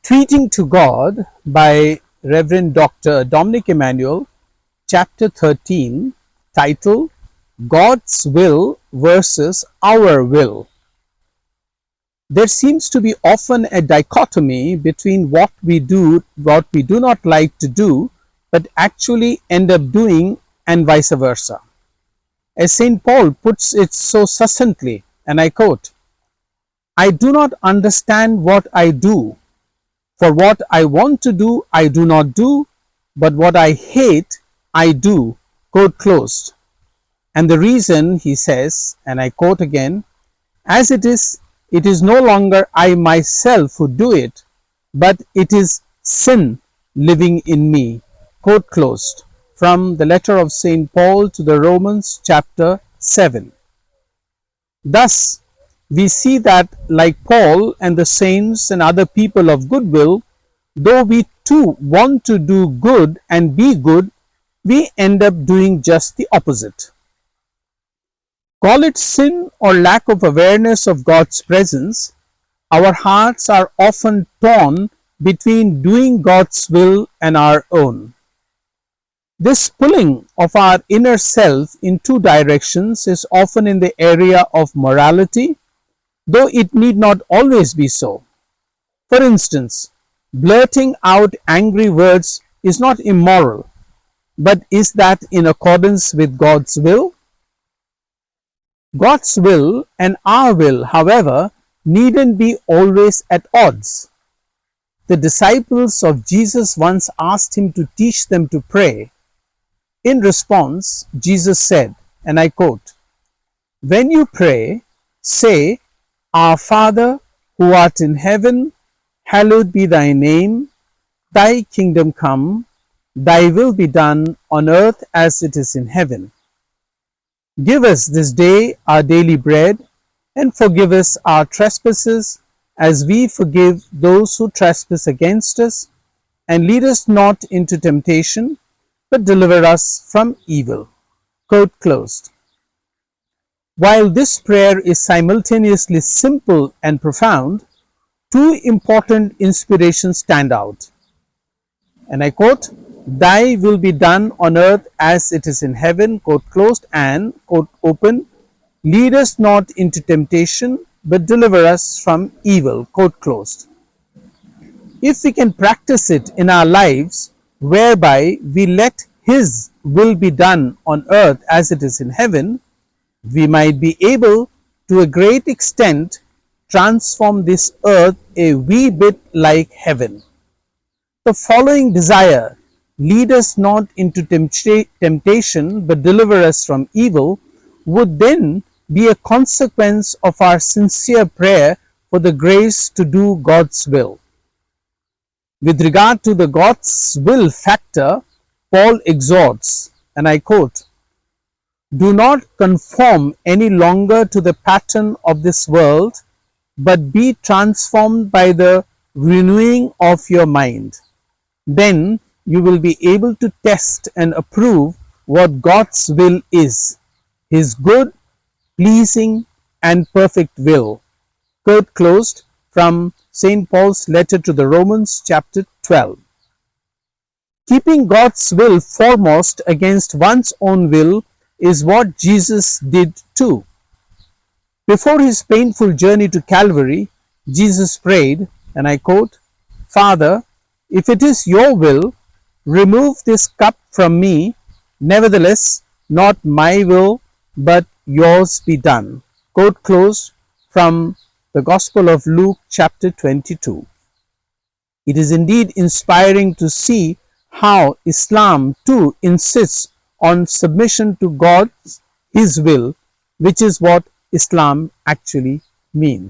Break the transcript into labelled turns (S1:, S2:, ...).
S1: Tweeting to God by Rev. Dr. Dominic Emmanuel, Chapter 13, title God's Will versus Our Will. There seems to be often a dichotomy between what we do not like to do, but actually end up doing, and vice versa. As St. Paul puts it so succinctly, and I quote, "I do not understand what I do. For what I want to do, I do not do, but what I hate, I do." Quote closed. And the reason, he says, and I quote again, "As it is no longer I myself who do it, but it is sin living in me." Quote closed. From the letter of St. Paul to the Romans, chapter 7. Thus, we see that, like Paul and the saints and other people of goodwill, though we too want to do good and be good, we end up doing just the opposite. Call it sin or lack of awareness of God's presence, our hearts are often torn between doing God's will and our own. This pulling of our inner self in two directions is often in the area of morality, though it need not always be so. For instance, blurting out angry words is not immoral, but is that in accordance with God's will? God's will and our will, however, needn't be always at odds. The disciples of Jesus once asked him to teach them to pray. In response, Jesus said, and I quote, "When you pray, say, Our Father, who art in heaven, hallowed be thy name, thy kingdom come, thy will be done on earth as it is in heaven. Give us this day our daily bread, and forgive us our trespasses, as we forgive those who trespass against us, and lead us not into temptation, but deliver us from evil." Quote closed. While this prayer is simultaneously simple and profound, two important inspirations stand out. And I quote, "Thy will be done on earth as it is in heaven," quote closed, and, quote open, "lead us not into temptation, but deliver us from evil," quote closed. If we can practice it in our lives, whereby we let His will be done on earth as it is in heaven, we might be able to a great extent transform this earth a wee bit like heaven. The following desire, "lead us not into temptation but deliver us from evil," would then be a consequence of our sincere prayer for the grace to do God's will. With regard to the God's will factor, Paul exhorts, and I quote, "Do not conform any longer to the pattern of this world, but be transformed by the renewing of your mind. Then you will be able to test and approve what God's will is, His good, pleasing, and perfect will." Quote closed from St. Paul's letter to the Romans, chapter 12. Keeping God's will foremost against one's own will is what Jesus did too. Before his painful journey to Calvary, Jesus prayed, and I quote, "Father, if it is your will, remove this cup from me. Nevertheless, not my will, but yours be done." Quote closed from the Gospel of Luke, chapter 22. It is indeed inspiring to see how Islam too insists on submission to God's, His will, which is what Islam actually means.